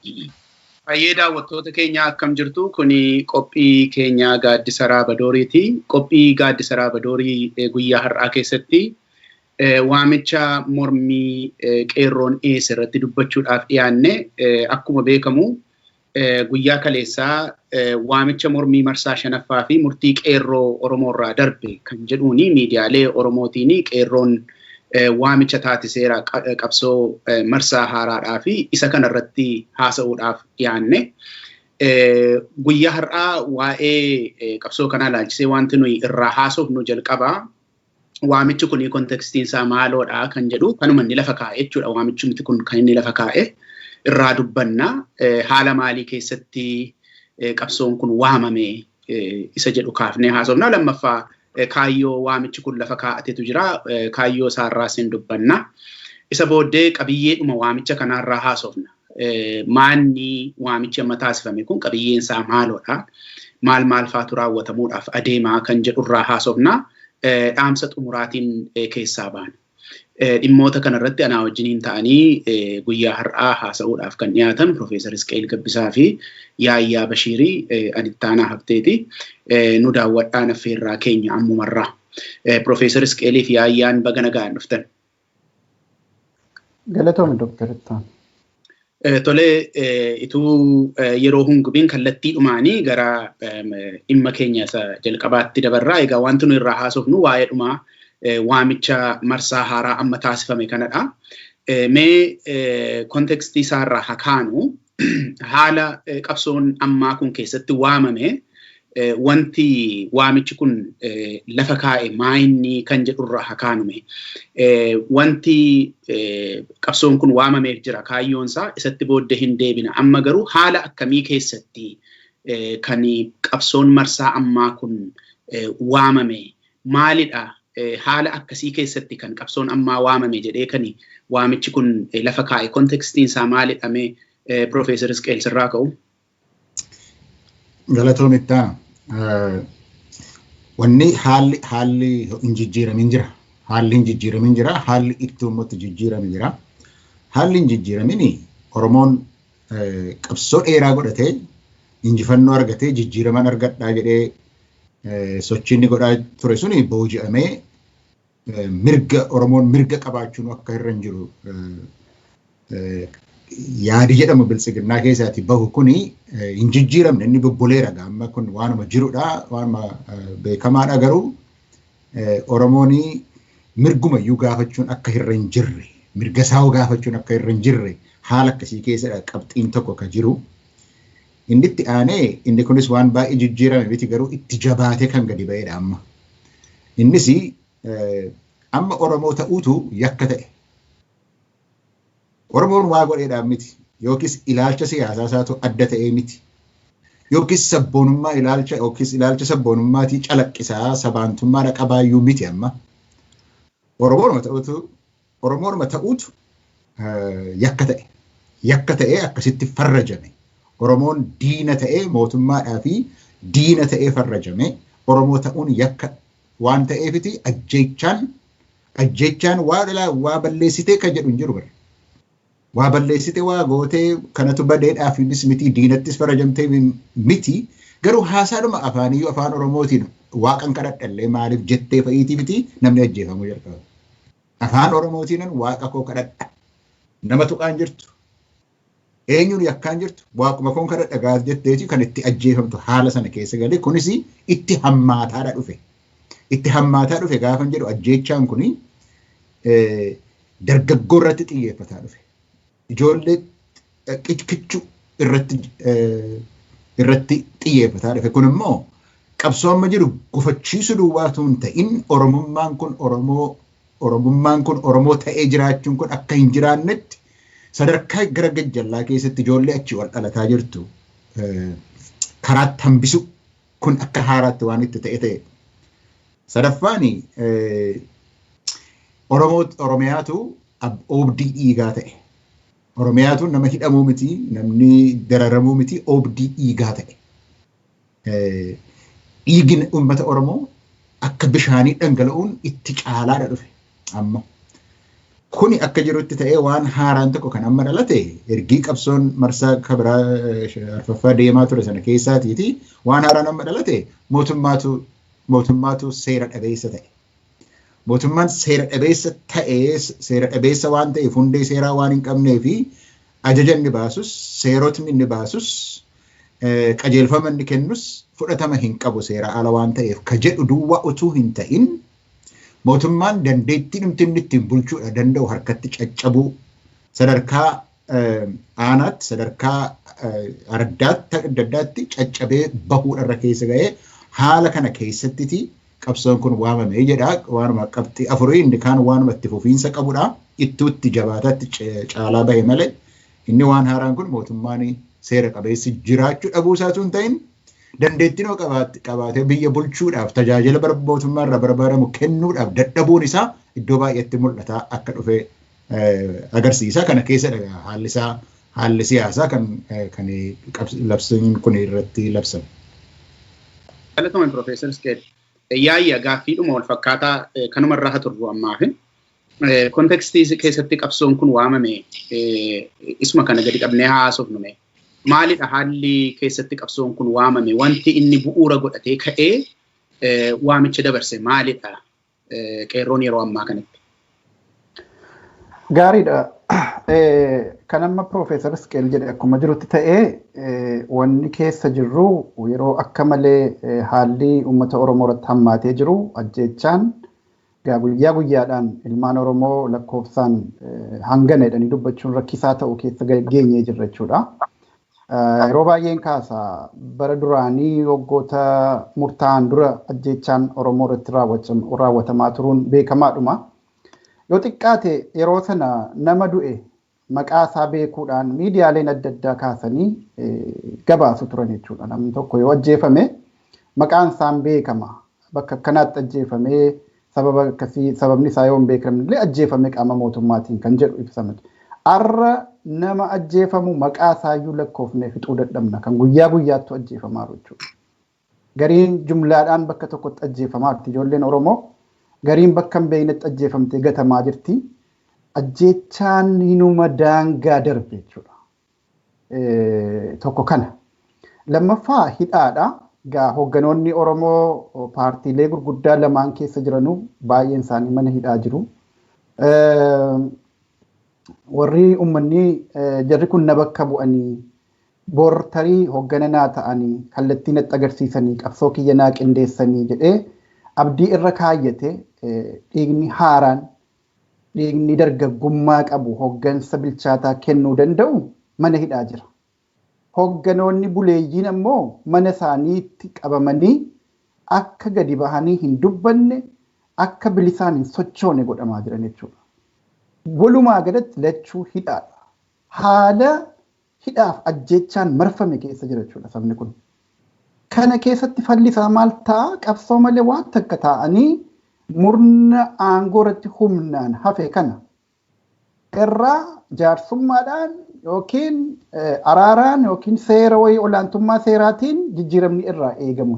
Fayyee daawwattoota keenya akkam jirtu kuni qophii keenya gaaddisa Raabadooriiti. Qophii gaaddisa Raabadoorii guyyaa har'aa keessatti waamicha mormii qeerroon dhiyeesse irratti dubbachuudhaaf dhiyaanne akkuma beekamu guyyaa kaleessaa waamicha mormii marsaa 5ffaa fi murtii qeerroo Oromoo irraa darbe kan jedhuuni miidiyaalee Oromootiin qeerroon waamicha taasiseera qabsoo marsaa haaraadhaa fi isa kana irratti haasa'uudhaaf dhiyaanne. Guyyaa har'aa waa'ee qabsoo kanaa ilaalchisee wanti nuyi irraa haasofnu jalqabaa. Waamichi kuni kontekstiin isaa maaloodha kan jedhu kanuma inni lafa kaa'e jechuudha. Waamichi kun kan inni lafa kaa'e irraa dubbanna. Haala maalii keessatti qabsoon kun waamame isa jedhu kaafnee haasofna. Lammaffaa kaayyoo waamichi kun lafa kaa'atetu jira. Kaayyoo isaarraas hin dubbanna. Isa booddee qabiyyeedhuma waamicha kanaarraa haasofna. Maanni waamichi amma taasifame kun qabiyyeen isaa maaloodha? Maal faatu raawwatamuudhaaf adeemaa kan jedhurraa haasofna. Dhaamsa xumuraatiin keessaa baana. Dhimmoota kanarratti anaa wajjiniin ta'anii guyyaa har'aa haasa'uudhaaf kan dhiyaatan Profeesar Isqeel Gabbisaa fi Yaayyaa Bashiirii Adittaanaa Habteeti. Nu daawwadhaan affeerraa keenya ammumarraa. Profeesar Isqeelii fi Yaayyaan baga nagaan dhuftan. Galatoomii Dr. Ittaan. Tolee ituu yeroo hungubiin kallattii dhumaanii gara dhimma keenya isa jalqabaatti dabarraa. Egaa wanti nu irraa haasofnu waa'ee dhumaa waamicha marsaa haaraa amma taasifame kanadha. Mee kontekstii isaarraa hakaanu haala qabsoon ammaa kun keessatti waamame wanti waamichi kun lafa kaa'e maayinni kan jedhurraa hakaanume. Wanti qabsoon kun waamameef jira kaayyoonsaa isatti booddee hin deebina. Amma garuu haala akkamii keessatti kan qabsoon marsaa ammaa kun waamame maalidha? Haala akkasii keessatti kan qabsoon ammaa waamame jedhee kan waamichi kun lafa kaa'e kontekstiin isaa maalidha? Mee Profeesar Isqeel sirraa ka'u. Galatoomittaa. Wanni haalli hin jijjiiramin jira. Haalli hin jijjiiramin jira. Haalli itti uummata jijjiirame jira. Haalli hin jijjiiramin Oromoon qabsoo dheeraa godhatee injifannoo argatee jijjiiraman argadhaa jedhee sochiin godhaa ture suni booji'amee Oromoon mirga qabaachuun akka irra hin jiru yaadi jedhamu biltsiginnaa keessaati bahu kuni hin jijjiiramne inni bubbuleera amma kun waanuma jirudha waanuma beekamaadha garuu Oromoon mirgumayyuu gaafachuun akka irra hin jirre mirga isaa gaafachuun akka irra hin jirre haala akkasii keessadha qabxiin tokko ka jiru. Inni itti aanee inni kunis waan baay'ee jijjiirame miti garuu itti jabaatee kan gadi ba'edha amma. Innis amma Oromoo ta'uutu yakka ta'e. Oromoon waa godheedhaan miti yookiis ilaalcha siyaasaa isaatu adda ta'ee miti. Yookiis sabboonummaa ilaalcha sabboonummaatii calaqqisaa sabaantummaa qabaayyuu miti amma. Oromoonuma ta'uutu yakka ta'e. Yakka ta'ee akkasitti farrajame. Oromoon diina ta'ee mootummaadhaa fi diina ta'ee farrajame. Oromoo ta'uun yakka waan ta'eefiti ajjechaan waa balleessitee kan jedhu hin jiru bara. Waa balleessitee waa gootee kanatu badeedhaaf miti diinattis farrajamtee miti garuu haasaadhuma afaaniyyuu afaan Oromootiin waaqan kadhadhallee maaliif jettee fa'iitii miti namni ajjeefamuu jalqaba. Afaan Oromootiin waaqa koo kadhadha. Nama tuqaan jirtu. Eenyuun yakkaan jirtu waaquma koon kadhadha gaaf jetteeti kan itti ajjeefamtu haala sana keessa galee kunis itti hammaataadha dhufe. Itti hammaataa dhufe gaafan jedhu ajjechaan kuni dargaggoo irratti xiyyeeffataa dhufe. Ijoollee kichuu irratti xiyyeeffataa dhufe. Kun immoo qabsoo amma jiru gufachiisu duwwaatu hin ta'in Oromummaan kun Oromoo ta'ee jiraachuun kun akka hin jiraannetti sadarkaa gara gajjallaa keessatti ijoollee achi wal dhalataa jirtu karaatti hambisu kun akka haaraatti waan itti ta'e. Sadaffaan Oromiyaatu oobdii dhiigaa ta'e. Oromiyaatu nama hidhamuu miti, namni dararamuu miti, oobdii dhiigaa ta'e. Dhiigni uummata Oromoo akka bishaanii dhangala'uun itti caalaadha dhufe amma. kuni akka jirutti ta'ee waan haaraan tokko kan amma dhalate ergii qabsoon marsaa kabraa arfaffaa deemaa ture sana keessaatiiti waan haaraan amma dhalate mootummaatu seera dhabeessa ta'e. Mootummaan seera dhabeessa waan ta'eef hundee seeraa waan hin qabnee fi ajaja inni baasus seerotni inni baasus qajeelfama inni kennus fudhatama hin qabu seera ala waan ta'eef ka jedhu duwwaa utuu hin ta'in mootummaan dandeettii dhumti inni ittiin bulchuudha danda'u harkatti caccabuu sadarkaa aanaatti sadarkaa ardaatti adda addaatti caccabee bahuudharra keessa ga'ee haala kana keessattiti qabsoon kun waamamee jedha waanuma qabxii afurii inni kaan waanuma itti fufiinsa qabudha ittuutti jabaataatti caalaa bahe malee inni waan haaraan kun mootummaan seera qabeessi jiraachuu dhabuu isaatu hin ta'in dandeettiin qabaatee biyya bulchuudhaaf tajaajila mootummaa irraa barbaadamu kennuudhaaf dadhabuun isaa iddoo baay'eetti mul'ata akka dhufee agarsiisa kana keessadha haalli siyaasaa kan labsiin kun irratti labsame. Galatoomii Profeesar Isqeel yaayya gaaffiidhuma wal fakkaataa kanumarraa haa turru ammaaf kontekstii keessatti qabsoon kun waamame isuma kana gadi qabnee haasofnume. Maalidha haalli keessatti qabsoon kun waamame wanti inni bu'uura godhatee ka'ee waamicha dabarse maalidha qeerroon yeroo ammaa kanatti? Gaariidha. Kan amma Profeesar Isqeel jedhe akkuma jirutti ta'ee wanni keessa jirru yeroo akka malee haalli uummata Oromoo irratti hammaatee jiru ajjeechaan guyyaa guyyaadhaan ilmaan Oromoo lakkoofsaan hangana jedhanii dubbachuun rakkisaa ta'u keessa geenyee jirra jechuudha. Yeroo baay'een kaasa bara duraanii waggoota murtaa'an dura ajjeechaan Oromoo irratti raawwatamaa turuun beekamaadhuma. Yoo xiqqaate yeroo sana nama du'e maqaa isaa beekuudhaan miidiyaaleen adda addaa kaasanii gabaasu turan jechuudha. Namni tokko yoo ajjeefame maqaan isaan beekama. Bakka akkanaatti ajjeefamee sababa akkasii sababni isaa yoo hin beekamne illee ajjeefame qaama mootummaatiin kan jedhu ibsame. Arra nama ajjeefamu maqaa isaayyuu lakkoofnee fixuu dadhabna kan guyyaa guyyaatti ajjeefamaa jechuudha. Gariin jumlaadhaan bakka tokkotti ajjeefamaa jirti ijoolleen Oromoo. Gariin bakka hin beeknetti ajjeefamtee gatamaa jirti. Ajjeechaan hinuma daangaa darbe jechuudha. Tokko kana. Lammaffaa hidhaadha. Hoogganoonni Oromoo paartiilee gurguddaa lamaan keessa jiranuu baay'een isaanii mana hidhaa jiru. Warri uummanni jarri kun na bakka bu'anii boortarii hooggananaa ta'anii kallattii natti agarsiisanii qabsoo kiyya naa qindeessanii jedhee abdii irra kaayyate dhiigni haaraan dhiigni dargaggummaa qabu hooggansa bilchaataa kennuu danda'u mana hidhaa jira. Hoogganoonni buleeyyiin ammoo mana isaaniitti qabamanii akka gadi bahanii hin dubbanne akka bilisaan hin sochoone godhamaa jiran jechuudha. Walumaa galatti lachuu hidhaadha. Haala hidhaaf ajjeechaan marfame keessa jira jechuudha sabni kun. Kana keessatti fallisaa maal ta'a qabsoo malee waan takka ta'anii murna aangoo irratti humnaan hafe kana irraa jaarsummaadhaan yookiin araaraan yookiin seera wayii olaantummaa seeraatiin jijjiiramni irraa eegamu.